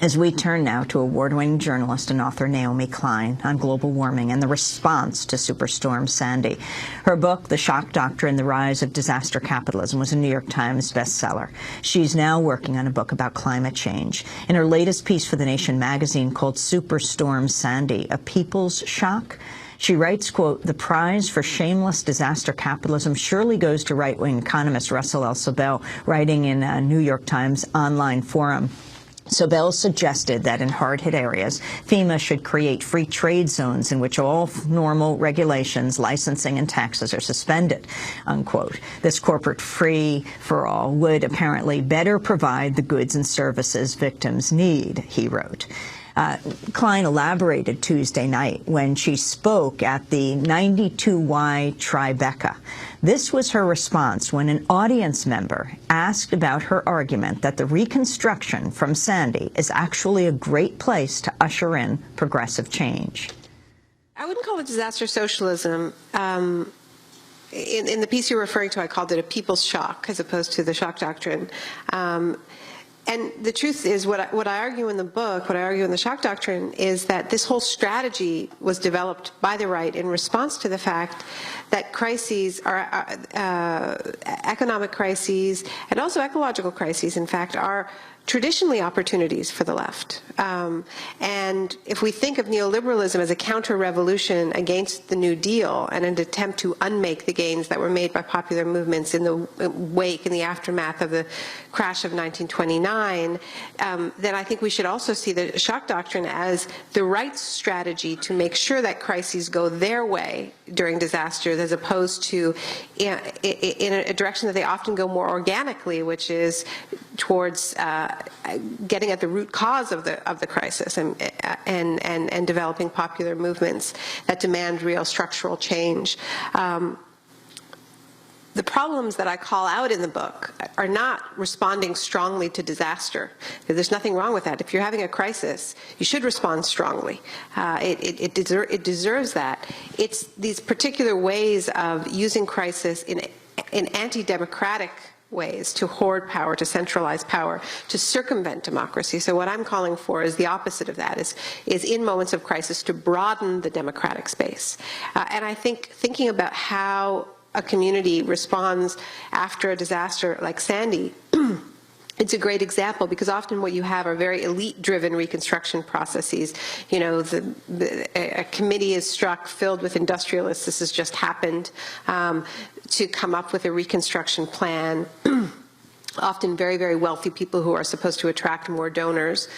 As we turn now to award-winning journalist and author Naomi Klein on global warming and the response to Superstorm Sandy. Her book, The Shock Doctrine, The Rise of Disaster Capitalism, was a New York Times bestseller. She's now working on a book about climate change. In her latest piece for The Nation magazine called Superstorm Sandy, A People's Shock, she writes, quote, "The prize for shameless disaster capitalism surely goes to right-wing economist Russell L. Sobel," writing in a New York Times online forum. Sobel suggested that in hard-hit areas, FEMA should create free trade zones in which all normal regulations, licensing, and taxes are suspended, unquote. This corporate free-for-all would apparently better provide the goods and services victims need, he wrote. Klein elaborated Tuesday night when she spoke at the 92Y Tribeca. This was her response when an audience member asked about her argument that the reconstruction from Sandy is actually a great place to usher in progressive change. I wouldn't call it disaster socialism. In the piece you're referring to, I called it a people's shock as opposed to the shock doctrine. And the truth is, what I argue in the book, what I argue in the shock doctrine, is that this whole strategy was developed by the right in response to the fact that crises are economic crises and also ecological crises, in fact, are traditionally opportunities for the left. And if we think of neoliberalism as a counter-revolution against the New Deal and an attempt to unmake the gains that were made by popular movements in the wake, in the aftermath of the crash of 1929, then I think we should also see the shock doctrine as the right strategy to make sure that crises go their way during disasters, as opposed to in a direction that they often go more organically, which is towards getting at the root cause of the crisis and developing popular movements that demand real structural change. The problems that I call out in the book are not responding strongly to disaster. There's nothing wrong with that. If you're having a crisis, you should respond strongly. It deserves that. It's these particular ways of using crisis in anti-democratic ways to hoard power, to centralize power, to circumvent democracy. So what I'm calling for is the opposite of that, is in moments of crisis to broaden the democratic space. And I think thinking about how a community responds after a disaster like Sandy, it's a great example, because often what you have are very elite-driven reconstruction processes. You know, a committee is struck filled with industrialists. This has just happened, to come up with a reconstruction plan. Often very, very wealthy people who are supposed to attract more donors.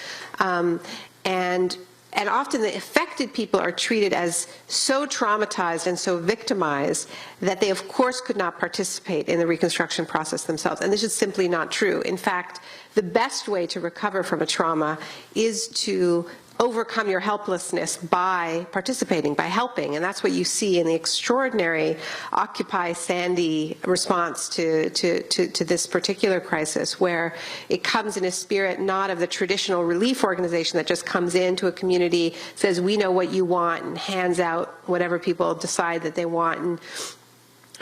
And often the affected people are treated as so traumatized and so victimized that they, of course, could not participate in the reconstruction process themselves. And this is simply not true. In fact, the best way to recover from a trauma is to overcome your helplessness by participating, by helping. And that's what you see in the extraordinary Occupy Sandy response to this particular crisis, where it comes in a spirit not of the traditional relief organization that just comes into a community, says, we know what you want, and hands out whatever people decide that they want. And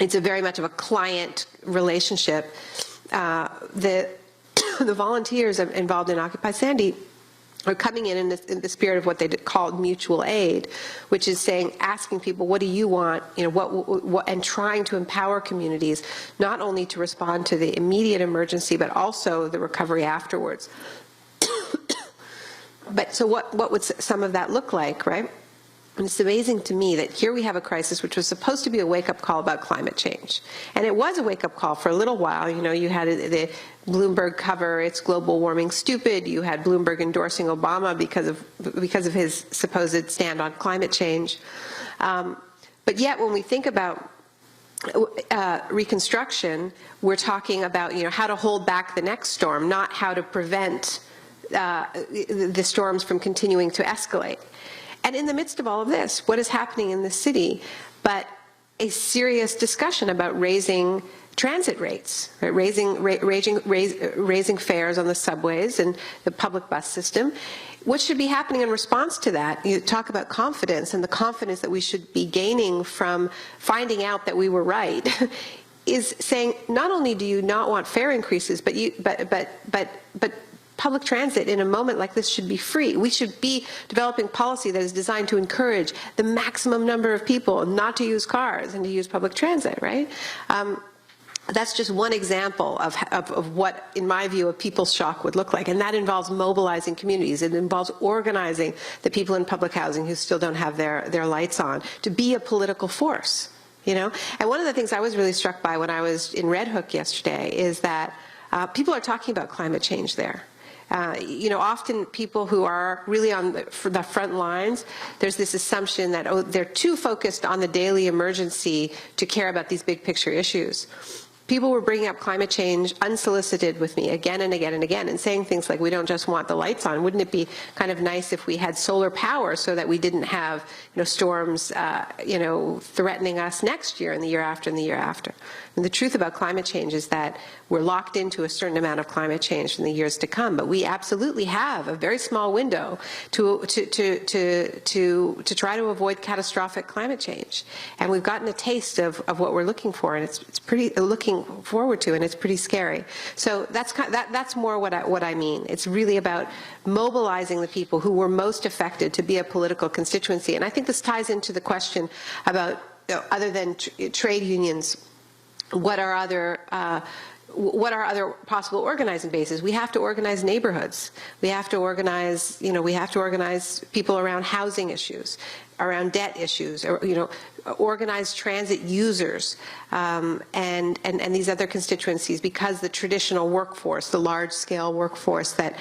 it's a very much of a client relationship. The volunteers involved in Occupy Sandy are coming in the spirit of what they called mutual aid, which is asking people, what do you want, you know, what, and trying to empower communities not only to respond to the immediate emergency, but also the recovery afterwards. But so what would some of that look like, right? And it's amazing to me that here we have a crisis which was supposed to be a wake-up call about climate change. And it was a wake-up call for a little while. You know, you had the Bloomberg cover, "It's global warming stupid." You had Bloomberg endorsing Obama because of his supposed stand on climate change. But yet when we think about reconstruction, we're talking about, you know, how to hold back the next storm, not how to prevent the storms from continuing to escalate. And in the midst of all of this, what is happening in the city but a serious discussion about raising transit rates, right? Raising fares on the subways and the public bus system. What should be happening in response to that? You talk about confidence, and the confidence that we should be gaining from finding out that we were right is saying, not only do you not want fare increases, but public transit in a moment like this should be free. We should be developing policy that is designed to encourage the maximum number of people not to use cars and to use public transit, right? That's just one example of what, in my view, a people's shock would look like. And that involves mobilizing communities. It involves organizing the people in public housing who still don't have their lights on to be a political force, you know? And one of the things I was really struck by when I was in Red Hook yesterday is that people are talking about climate change there. You know, often people who are really on the front lines, there's this assumption that, oh, they're too focused on the daily emergency to care about these big picture issues. People were bringing up climate change unsolicited with me again and again and again and saying things like, we don't just want the lights on. Wouldn't it be kind of nice if we had solar power so that we didn't have, you know, storms, you know, threatening us next year and the year after and the year after? And the truth about climate change is that we're locked into a certain amount of climate change in the years to come, but we absolutely have a very small window to try to avoid catastrophic climate change. And we've gotten a taste of what we're looking for, and it's pretty looking forward to, and it's pretty scary. So that's more what I mean. It's really about mobilizing the people who were most affected to be a political constituency. And I think this ties into the question about, other than trade unions, what are other possible organizing bases? We have to organize neighborhoods. We have to organize, you know, we have to organize people around housing issues, around debt issues, or, you know, organize transit users, and these other constituencies, because the traditional workforce, the large-scale workforce that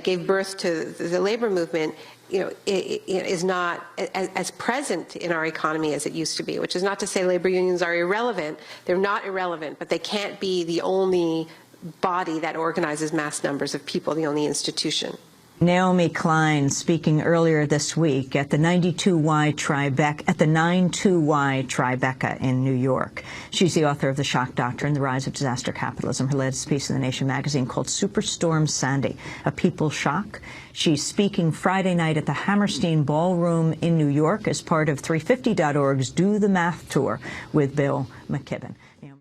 gave birth to the labor movement, you know, it is not as present in our economy as it used to be, which is not to say labor unions are irrelevant. They're not irrelevant, but they can't be the only body that organizes mass numbers of people, the only institution. Naomi Klein speaking earlier this week at the 92Y Tribeca in New York. She's the author of The Shock Doctrine, The Rise of Disaster Capitalism. Her latest piece in The Nation magazine called Superstorm Sandy, A People's Shock. She's speaking Friday night at the Hammerstein Ballroom in New York as part of 350.org's Do the Math Tour with Bill McKibben.